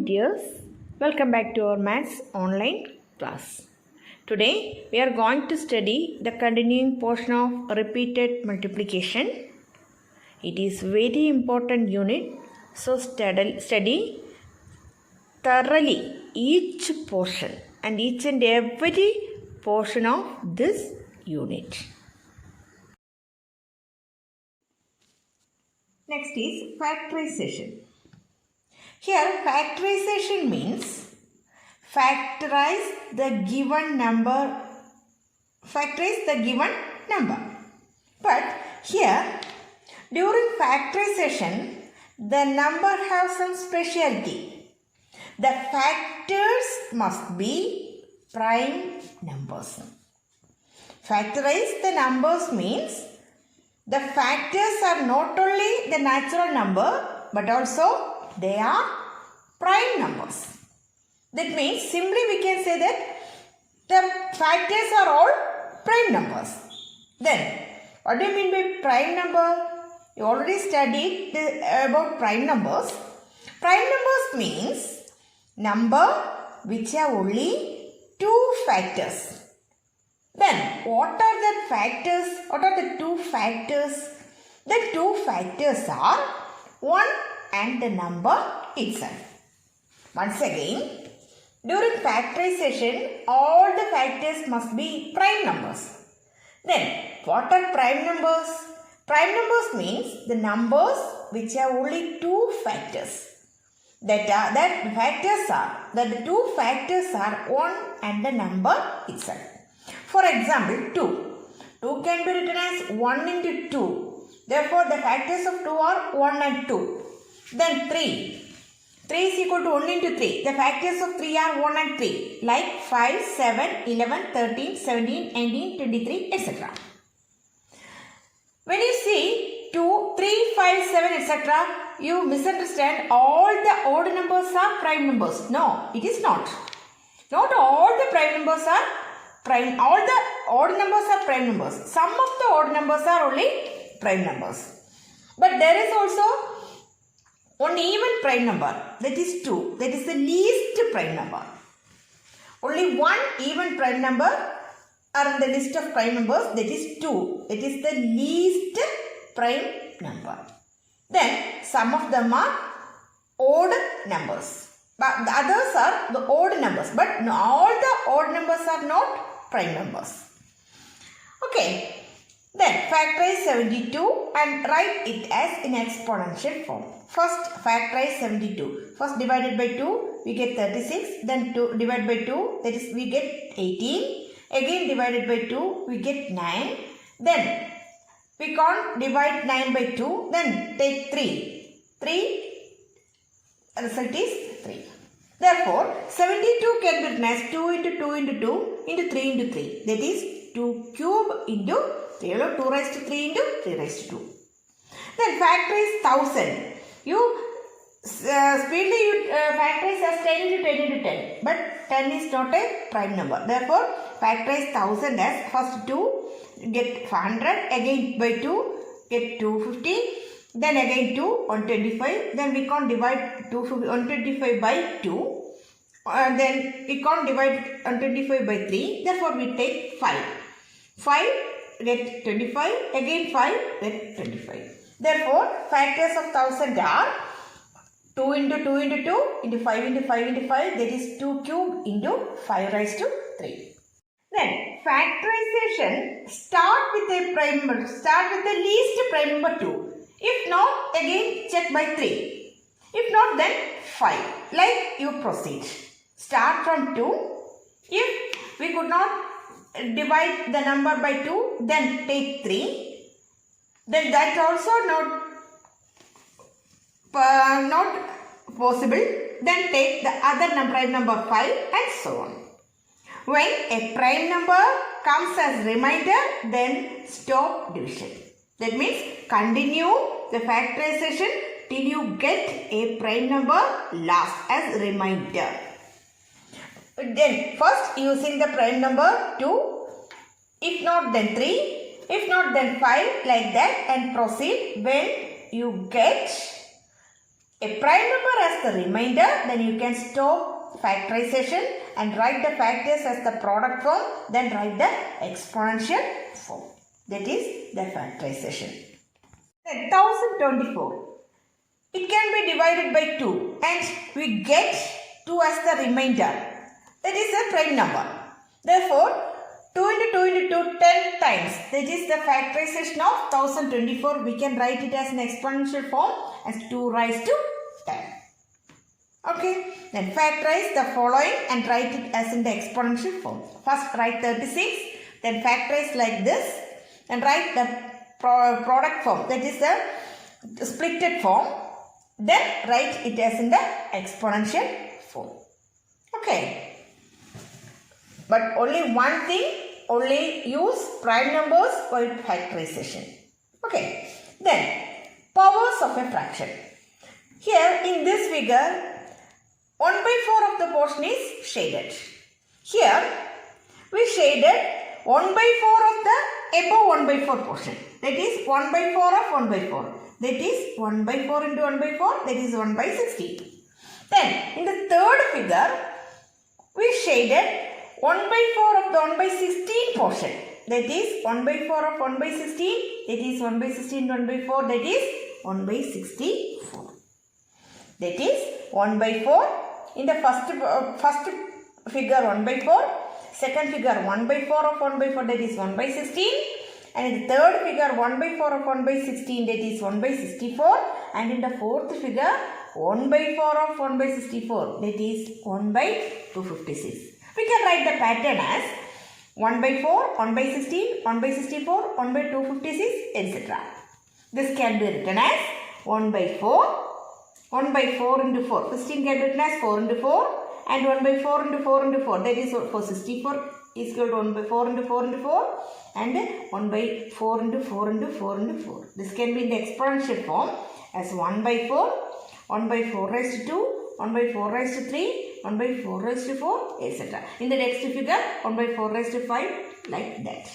dears, welcome back to our maths online class. Today we are going to study the continuing portion of repeated multiplication. It is very important unit, so study thoroughly each portion and each and every portion of this unit. Next is factorization. Here factorization means factorize the given number. But here during factorization the number has some specialty. The factors must be prime numbers. Factorize the numbers means the factors are not only the natural number but also they are prime numbers. That means simply we can say that the factors are all prime numbers. Then what do you mean by prime number? You already studied about prime numbers. Prime numbers means number which have only two factors. Then what are the factors? What are the two factors? The two factors are 1 and the number itself. Once again, during factorization, all the factors must be prime numbers. Then, what are prime numbers? Prime numbers means the numbers which have only two factors. The two factors are 1 and the number itself. For example, 2. 2 can be written as 1 into 2. Therefore, the factors of 2 are 1 and 2. Then 3. 3 is equal to 1 into 3. The factors of 3 are 1 and 3. Like 5, 7, 11, 13, 17, 18, 23, etc. When you see 2, 3, 5, 7, etc., you misunderstand all the odd numbers are prime numbers. No, it is not. Not all the prime numbers are prime. All the odd numbers are prime numbers. Some of the odd numbers are only prime numbers. But there is also one even prime number, that is 2. That is the least prime number. Only one even prime number are in the list of prime numbers, that is 2. It is the least prime number. Then some of them are odd numbers. But the others are the odd numbers. But all the odd numbers are not prime numbers. Okay. Then factorize 72 and write it as in exponential form. First factorize 72. First divided by 2 we get 36. Then 2 divided by 2 that is we get 18. Again divided by 2 we get 9. Then we can't divide 9 by 2. Then take 3. 3 result is 3. Therefore 72 can be written as 2 into 2 into 2 into 3 into 3. That is 2 cube into 3. 2 raised to 3 into 3 raised to 2. Then factorize 1000. You speedily factorize as 10 into 10 into 10. But 10 is not a prime number. Therefore, factorize 1000 as first 2 get 100. Again by 2 get 250. Then again 2 125. Then we can't divide 125 by 2. Then we can't divide 125 by 3. Therefore, we take 5. 5 get 25. Again 5 get 25. Therefore, factors of 1000 are 2 into 2 into 2 into 5 into 5 into 5. That is 2 cube into 5 raised to 3. Then, factorization start with a prime number. Start with the least prime number 2. If not, again check by 3. If not, then 5. Like you proceed. Start from 2. If we could not divide the number by 2, then take 3. Then that also not possible. Then take the other prime number 5 and so on. When a prime number comes as remainder, then stop division. That means continue the factorization till you get a prime number last as remainder. Then first using the prime number 2, if not then 3. If not then 5, like that, and proceed when you get a prime number as the remainder, then you can stop factorization and write the factors as the product form, then write the exponential form. That is the factorization. Then 1024. It can be divided by 2 and we get 2 as the remainder. That is a prime number. Therefore, 2 into 2 into 2 10 times. That is the factorization of 1024. We can write it as an exponential form as 2 raised to 10. Okay. Then factorize the following and write it as in the exponential form. First write 36. Then factorize like this. And write the product form. That is the splitted form. Then write it as in the exponential form. Okay. But only one thing, only use prime numbers for factorization. Okay. Then powers of a fraction. Here in this figure, 1 by 4 of the portion is shaded. Here we shaded 1 by 4 of the above 1 by 4 portion. That is 1 by 4 of 1 by 4. That is 1 by 4 into 1 by 4. That is 1 by 16. Then in the third figure, we shaded 1 by 4 of the 1 by 16 portion. That is 1 by 4 of 1 by 16. That is 1 by 16 1 by 4. That is 1 by 64. That is 1 by 4. In the first figure 1 by 4. Second figure 1 by 4 of 1 by 4. That is 1 by 16. And in the third figure 1 by 4 of 1 by 16. That is 1 by 64. And in the fourth figure 1 by 4 of 1 by 64. That is 1 by 256. We can write the pattern as 1 by 4, 1 by 16, 1 by 64, 1 by 256, etc. This can be written as 1 by 4, 1 by 4 into 4. 16 can be written as 4 into 4 and 1 by 4 into 4 into 4. That is for 64 is equal to 1 by 4 into 4 into 4 and 1 by 4 into 4 into 4 into 4. This can be in the exponential form as 1 by 4, 1 by 4 raised to 2, 1 by 4 raised to 3, 1 by 4 raised to 4, etc. In the next figure, 1 by 4 raised to 5, like that.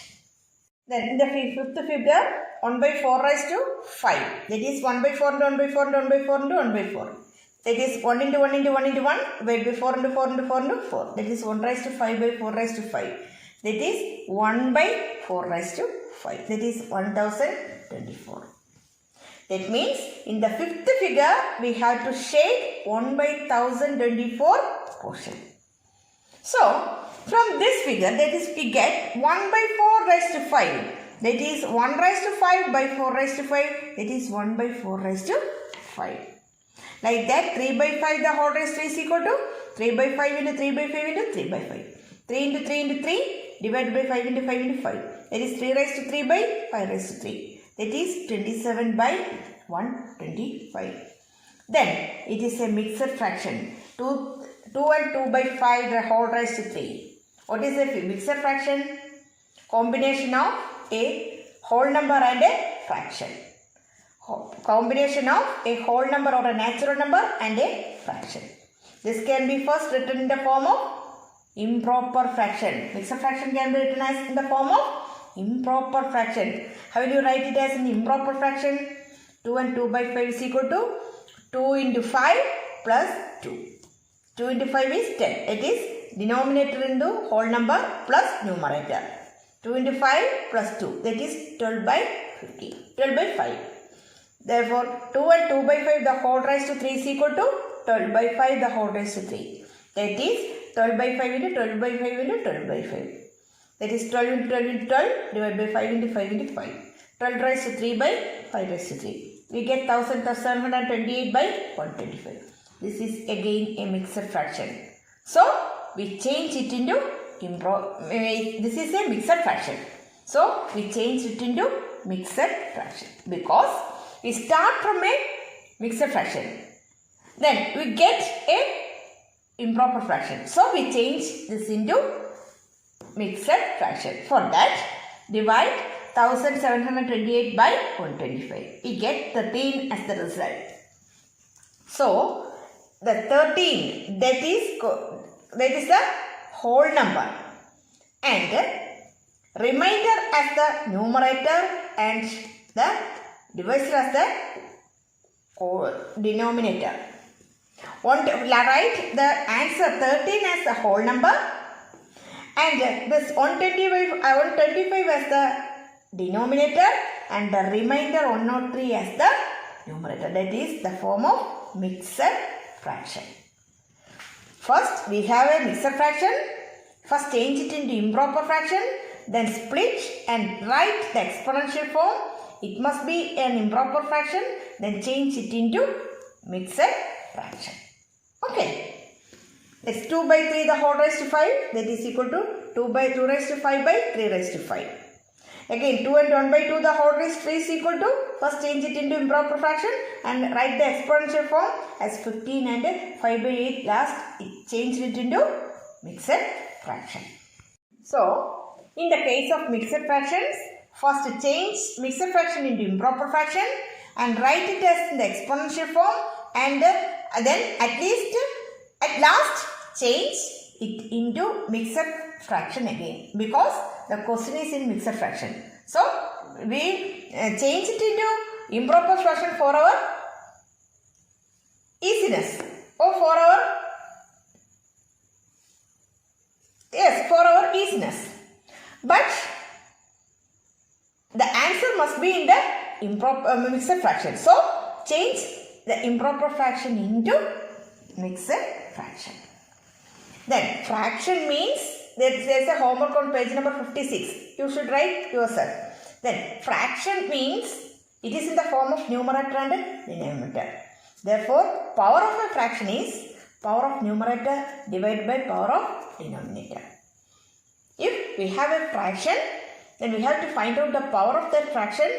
Then in the fifth figure, 1 by 4 raised to 5. That is 1 by 4 into 1 by 4 into 1 by 4 into 1 by 4. That is 1 into 1 into 1 into 1 by 4 into 4 into 4 into 4. That is 1 raised to 5 by 4 raised to 5. That is 1 by 4 raised to 5. That is 1024. That means in the fifth figure, we have to shade 1 by 1024 portion. So, from this figure, that is we get 1 by 4 raised to 5. That is 1 raised to 5 by 4 raised to 5. That is 1 by 4 raised to 5. Like that, 3 by 5 the whole raised to is equal to 3 by 5 into 3 by 5 into 3 by 5. 3 into 3 into 3 divided by 5 into 5 into 5. That is 3 raised to 3 by 5 raised to 3. That is 27 by 125. Then it is a mixed fraction. 2 and 2 by 5 the whole raised to 3. What is a mixed fraction? Combination of a whole number and a fraction. Combination of a whole number or a natural number and a fraction. This can be first written in the form of improper fraction. Mixed fraction can be written as in the form of improper fraction. How will you write it as an improper fraction? 2 and 2 by 5 is equal to 2 into 5 plus 2. 2 into 5 is 10. It is denominator into whole number plus numerator. 2 into 5 plus 2. That is 12 by 50. 12 by 5. Therefore, 2 and 2 by 5 the whole raised to 3 is equal to 12 by 5 the whole raised to 3. That is 12 by 5 into 12 by 5 into 12 by 5. That is 12 into 12 into 12 divided by 5 into 5 into 5. 12 raised to 3 by 5 raised to 3. We get 1728 by 125. This is again a mixed fraction. So, we change it into this is a mixed fraction. So, we change it into mixed fraction because we start from a mixed fraction. Then we get a improper fraction. So, we change this into mixed fraction. For that, divide 1728 by 125. We get 13 as the result. So, the 13 that is the whole number and remainder as the numerator and the divisor as the denominator. Write the answer 13 as the whole number and this 125 as the denominator and the remainder 103 as the numerator. That is the form of mixed fraction. First we have a mixed fraction. First change it into improper fraction, then split and write the exponential form. It must be an improper fraction, then change it into mixed fraction. Okay. It's 2 by 3 the whole raised to 5, that is equal to 2 by 2 raised to 5 by 3 raised to 5. Again 2 and 1 by 2 the whole raised to 3 is equal to, first change it into improper fraction and write the exponential form as 15 and 5 by 8 last change it into mixed fraction. So in the case of mixed fractions, first change mixed fraction into improper fraction and write it as in the exponential form and then at last change it into mixed fraction again because the question is in mixed fraction. So we change it into improper fraction for our easiness or for our easiness. But the answer must be in the improper mixed fraction. So change the improper fraction into mixed fraction. Then fraction means there's a homework on page number 56. You should write yourself. Then fraction means it is in the form of numerator and denominator. Therefore, power of a fraction is power of numerator divided by power of denominator. If we have a fraction, then we have to find out the power of that fraction.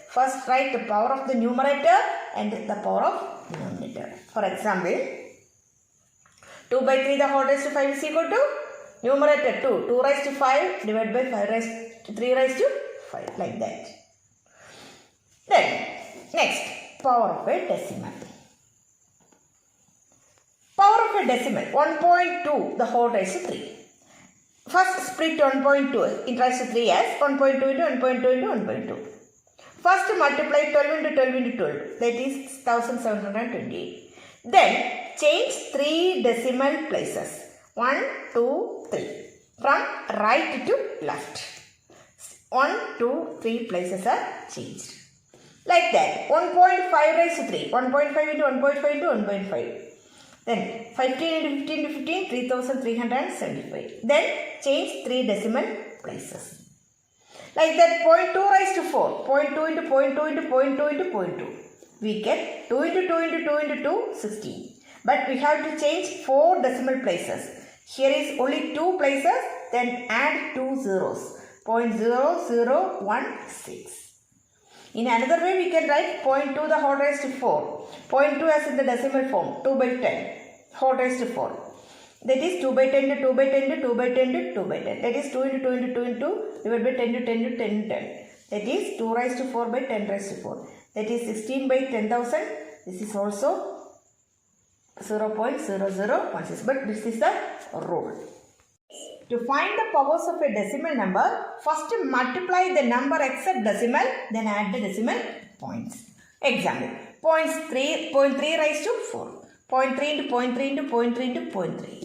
First write the power of the numerator and the power of denominator. For example, 2 by 3 the whole raised to 5 is equal to numerator 2 raised to 5 divided by 5 raised to 3 raised to 5, like that. Then next, power of a decimal. Power of a decimal 1.2 the whole raised to 3. First split 1.2 in raised to 3 as 1.2 into 1.2 into 1.2. First multiply 12 into 12 into 12, that is 1728. Then change 3 decimal places 1, 2, 3 from right to left. 1, 2, 3 places are changed. Like that. 1.5 raised to 3. 1.5 into 1.5 into 1.5. Then 15 into 15 into 15, 3375. Then change 3 decimal places. Like that, 0.2 raised to 4. 0.2 into 0.2 into 0.2 into 0.2. We get 2 into 2 into 2 into 2, 16. But we have to change 4 decimal places. Here is only 2 places, then add 2 zeros. 0.0016. In another way, we can write 0.2 the whole raised to 4. 0.2 as in the decimal form, 2 by 10, whole raised to 4. That is 2 by 10 to 2 by 10 to 2 by 10 to 2 by 10. That is 2 into 2 into 2 into 2 divided by 10 to 10 to 10 to 10. That is 2 raised to 4 by 10 raised to 4. That is 16 by 10,000. This is also 0.0016. But this is the rule. To find the powers of a decimal number, first multiply the number except decimal, then add the decimal points. Example, 0.3 raised to 4. 0.3 into 0.3 into 0.3 into 0.3.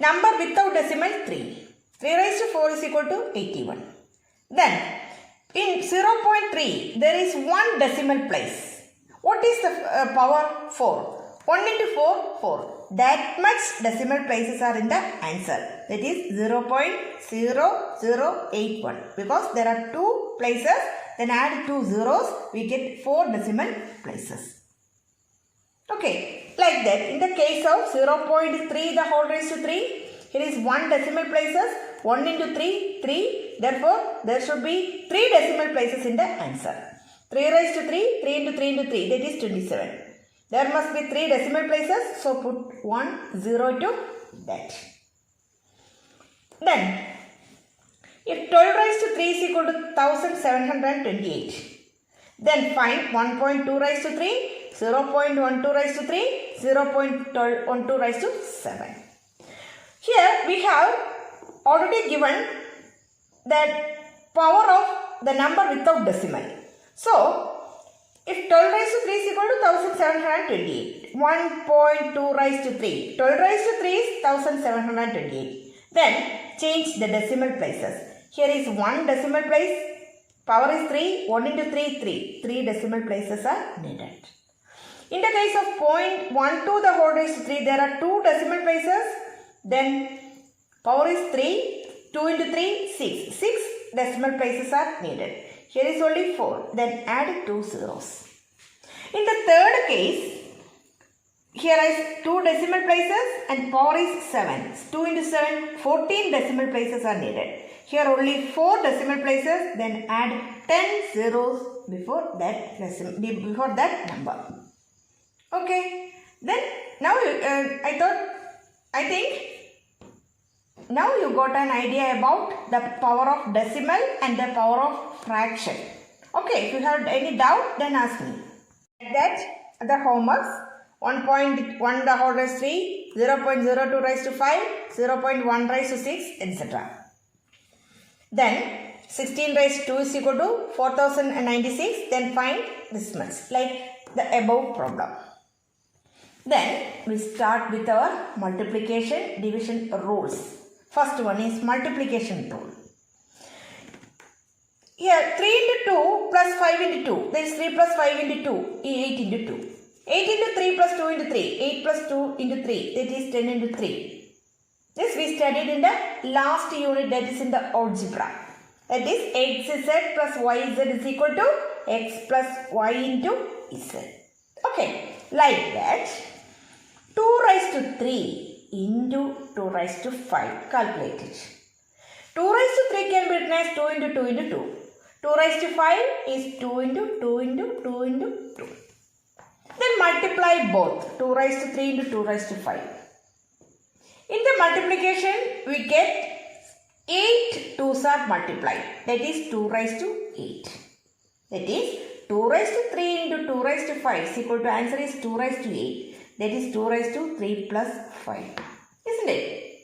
Number without decimal 3. 3 raised to 4 is equal to 81. Then in 0.3 there is one decimal place. What is the power? 4. 1 into 4, 4. That much decimal places are in the answer. That is 0.0081. Because there are 2 places, then add 2 zeros, we get 4 decimal places. Okay, like that. In the case of 0.3 the whole raised to 3, here is 1 decimal places. 1 into 3, 3. Therefore, there should be 3 decimal places in the answer. 3 raised to 3, 3 into 3 into 3, that is 27. There must be 3 decimal places, so put 1 0 to that. Then, if 12 raised to 3 is equal to 1728, then find 1.2 raised to 3, 0.12 raised to 3, 0.12 raised to 7. Here we have already given the power of the number without decimal. So, If 12 raised to 3 is equal to 1728, 1.2 raised to 3, 12 raised to 3 is 1728. Then change the decimal places. Here is 1 decimal place, power is 3, 1 into 3, 3. 3 decimal places are needed. In the case of 0.12 the whole raised to 3, there are 2 decimal places, then power is 3, 2 into 3, 6. 6 decimal places are needed. Here is only 4. Then add 2 zeros. In the third case, here is 2 decimal places and power is 7. 2 into 7, 14 decimal places are needed. Here only 4 decimal places. Then add 10 zeros before that number. Okay. Then now I think now you got an idea about the power of decimal and the power of fraction. Okay, if you have any doubt, then ask me. That the homeworks 1.1 the whole raised to 3, 0.02 raised to 5, 0.1 raised to 6, etc. Then 16 raised to 2 is equal to 4096. Then find this much, like the above problem. Then we start with our multiplication division rules. First one is multiplication rule. Here 3 into 2 plus 5 into 2. That is 3 plus 5 into 2, 8 into 2. 8 into 3 plus 2 into 3. 8 plus 2 into 3. That is 10 into 3. This we studied in the last unit, that is in the algebra. That is xz plus yz is equal to x plus y into z. Okay, like that. 2 raised to 3 into 2 raised to 5. Calculate it. 2 raised to 3 can be written as 2 into 2 into 2. 2 raised to 5 is 2 into 2 into 2 into 2. Then multiply both. 2 raised to 3 into 2 raised to 5. In the multiplication, we get 8 2's are multiplied. That is 2 raised to 8. That is 2 raised to 3 into 2 raised to 5 is equal to, answer is 2 raised to 8. That is 2 raised to 3 plus 5. Isn't it?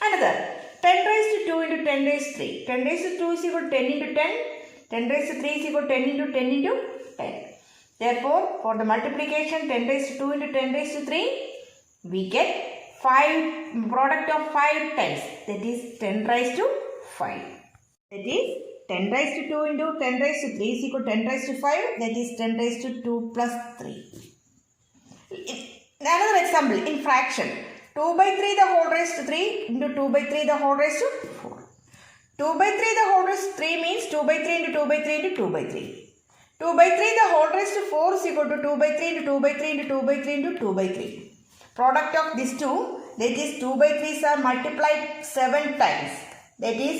Another 10 raised to 2 into 10 raised to 3. 10 raised to 2 is equal to 10 into 10. 10 raised to 3 is equal to 10 into 10 into 10. Therefore, for the multiplication 10 raised to 2 into 10 raised to 3, we get product of 5 times. That is 10 raised to 5. That is 10 raised to 2 into 10 raised to 3 is equal to 10 raised to 5. That is 10 raised to 2 plus 3. Another example in fraction. 2 by 3 the whole raised to 3 into 2 by 3 the whole raised to 4. 2 by 3 the whole raised to 3 means 2 by 3 into 2 by 3 into 2 by 3. 2 by 3 the whole raised to 4 is equal to 2 by 3 into 2 by 3 into 2 by 3 into 2 by 3. Product of these two, that is 2 by 3's are multiplied 7 times. That is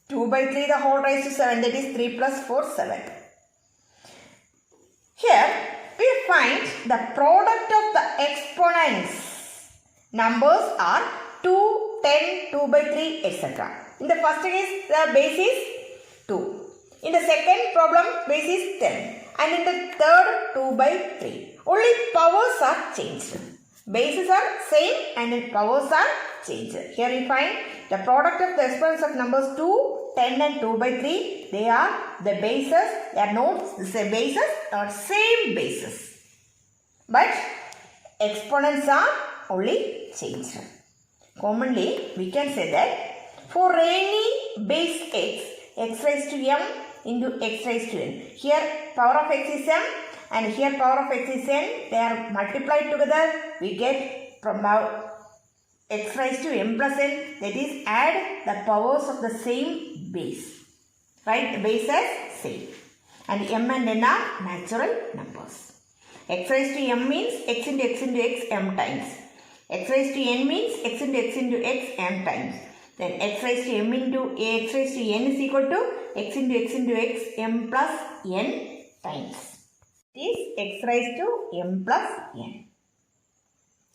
2 by 3 the whole raised to 7. That is 3 plus 4, 7. Here we find the product of the exponents. Numbers are 2, 10, 2 by 3, etc. In the first case, the base is 2. In the second problem, base is 10. And in the third, 2 by 3. Only powers are changed. Bases are same and then powers are changed. Here we find the product of the exponents of numbers 2, 10 and 2 by 3. They are the bases. They are not the same bases or same bases. But exponents are only changed. Commonly, we can say that for any base x raised to m into x raised to n. Here power of x is m and here power of x is n. They are multiplied together. We get from x raised to m plus n. That is, add the powers of the same base. Right? The base is same. And m and n are natural numbers. X raised to m means x into x into x m times. X raised to n means x into x into x m times. Then x raised to m into x raised to n is equal to x into x m plus n times. It is x raised to m plus n.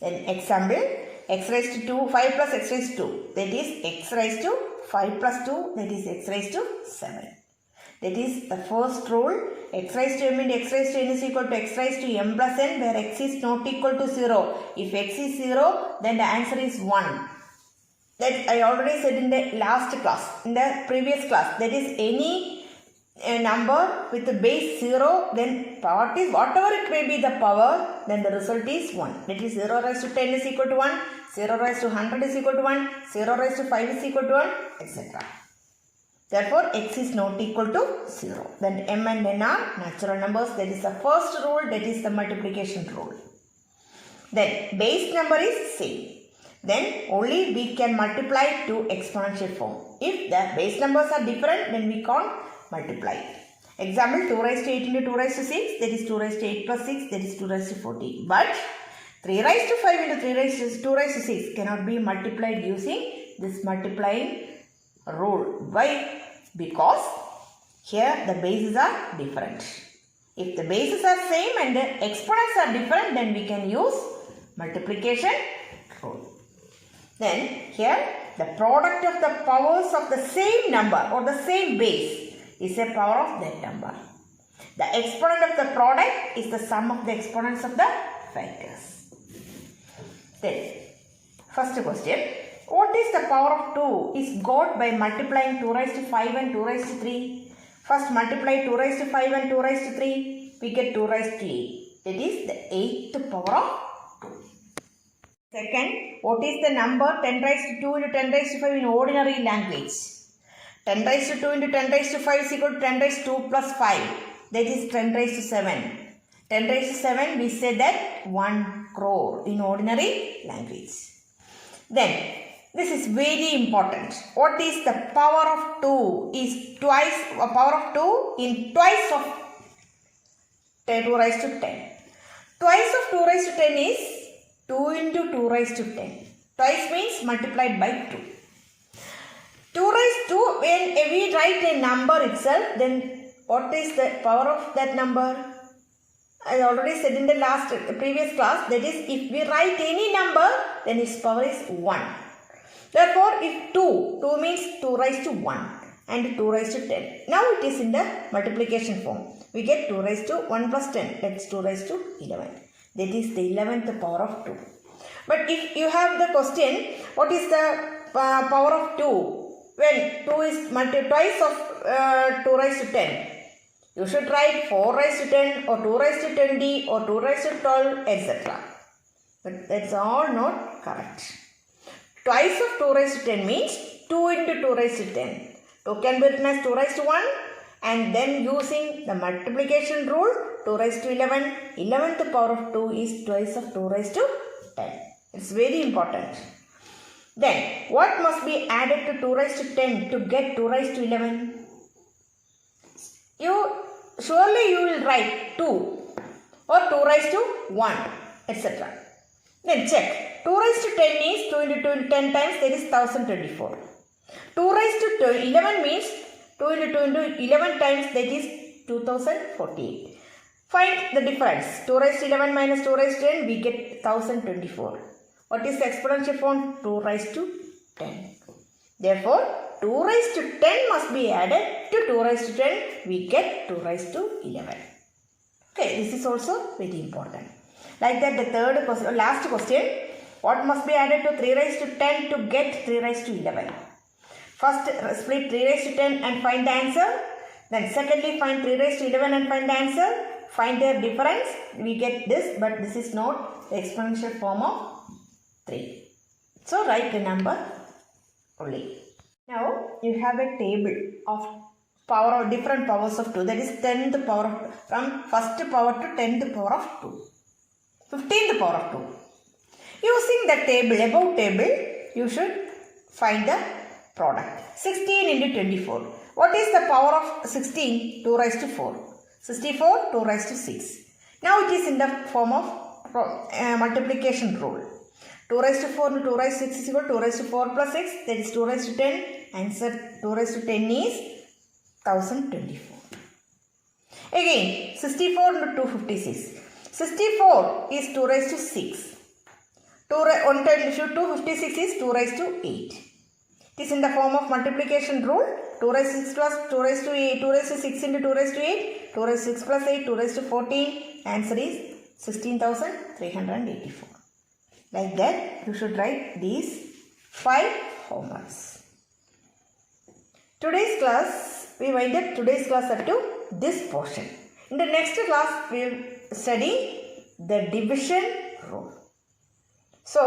Then example, x raised to 2, 5 plus x raised to 2. That is x raised to 5 plus 2. That is x raised to 7. That is the first rule. X raised to m into x raised to n is equal to x raised to m plus n, where x is not equal to 0. If x is 0, then the answer is 1. That I already said in the last class, in the previous class. That is, any a number with the base 0, then whatever it may be the power, then the result is 1. That is 0 raised to 10 is equal to 1, 0 raised to 100 is equal to 1, 0 raised to 5 is equal to 1, etc. Therefore, x is not equal to 0. Then m and n are natural numbers. That is the first rule, that is the multiplication rule. Then base number is same. Then only we can multiply to exponential form. If the base numbers are different, then we can't multiply. Example, 2 raised to 8 into 2 raised to 6, that is 2 raised to 8 plus 6, that is 2 raised to 14. But 3 raised to 5 into 3 raised to 2 raised to 6 cannot be multiplied using this multiplying rule. Why? Because here the bases are different. If the bases are same and the exponents are different, then we can use multiplication rule. Then here the product of the powers of the same number or the same base is a power of that number. The exponent of the product is the sum of the exponents of the factors. Then first question, what is the power of 2 is got by multiplying 2 raised to 5 and 2 raised to 3. First multiply 2 raised to 5 and 2 raised to 3, we get 2 raised to 8. That is the 8th power of 2. Second, what is the number 10 raised to 2 into 10 raised to 5 in ordinary language? 10 raised to 2 into 10 raised to 5 is equal to 10 raised to 2 plus 5. That is 10 raised to 7. 10 raised to 7, we say that 1 crore in ordinary language. Then, this is very important. What is the power of 2? Is twice, power of 2 in twice of 2 raised to 10. Twice of 2 raised to 10 is 2 into 2 raised to 10. Twice means multiplied by 2. 2 raised to, when we write a number itself, then what is the power of that number? I already said in the previous class, that is, if we write any number, then its power is 1. Therefore, if 2 means 2 raised to 1 and 2 raised to 10. Now it is in the multiplication form. We get 2 raised to 1 plus 10, that's 2 raised to 11. That is the 11th power of 2. But if you have the question, what is the power of 2? When 2 is twice of 2 raised to 10. You should write 4 raised to 10 or 2 raised to 20 or 2 raised to 12, etc. But that's all not correct. Twice of 2 raised to 10 means 2 into 2 raised to 10. 2 can be written as 2 raised to 1 and then using the multiplication rule 2 raised to 11. 11th power of 2 is twice of 2 raised to 10. It's very important. Then what must be added to 2 raised to 10 to get 2 raised to 11? Surely you will write 2 or 2 raised to 1, etc. Then check. 2 raised to 10 is 2 into 2 into 10 times, that is 1024. 2 raised to 11 means 2 into 2 into 11 times, that is 2048. Find the difference. 2 raised to 11 minus 2 raised to 10, we get 1024. What is the exponential form? 2 raised to 10. Therefore, 2 raised to 10 must be added to 2 raised to 10, we get 2 raised to 11. Okay, this is also very important. Like that, the third question, last question, what must be added to 3 raised to 10 to get 3 raised to 11? First, split 3 raised to 10 and find the answer. Then secondly, find 3 raised to 11 and find the answer. Find their difference. We get this, but this is not the exponential form of 3. So, write the number only. Now, you have a table of power of different powers of 2. That is 10th power of 2. From first power to 10th power of 2. 15th power of 2. Using the table, above table, you should find the product. 16 into 24. What is the power of 16? 2 raised to 4. 64, 2 raised to 6. Now it is in the form of multiplication rule. 2 raised to 4 into 2 raised to 6 is equal to 2 raised to 4 plus 6. That is 2 raised to 10. Answer 2 raised to 10 is 1024. Again, 64 into 256. 64 is 2 raised to 6. 256 is 2 raised to 8. It is in the form of multiplication rule. 2 raised to 6 plus 2 raised to 8. 2 raised to 6 into 2 raised to 8. 2 raised to 6 plus 8. 2 raised to 14. Answer is 16,384. Like that, you should write these 5 homeworks. Today's class we wind up today's class up to this portion. In the next class, we will study the division rule. So,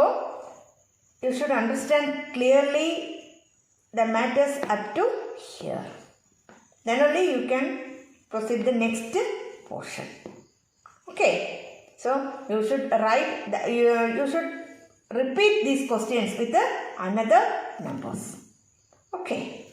you should understand clearly the matters up to here. Then only you can proceed the next portion. Okay. So, you should write, you should repeat these questions with another numbers. Okay.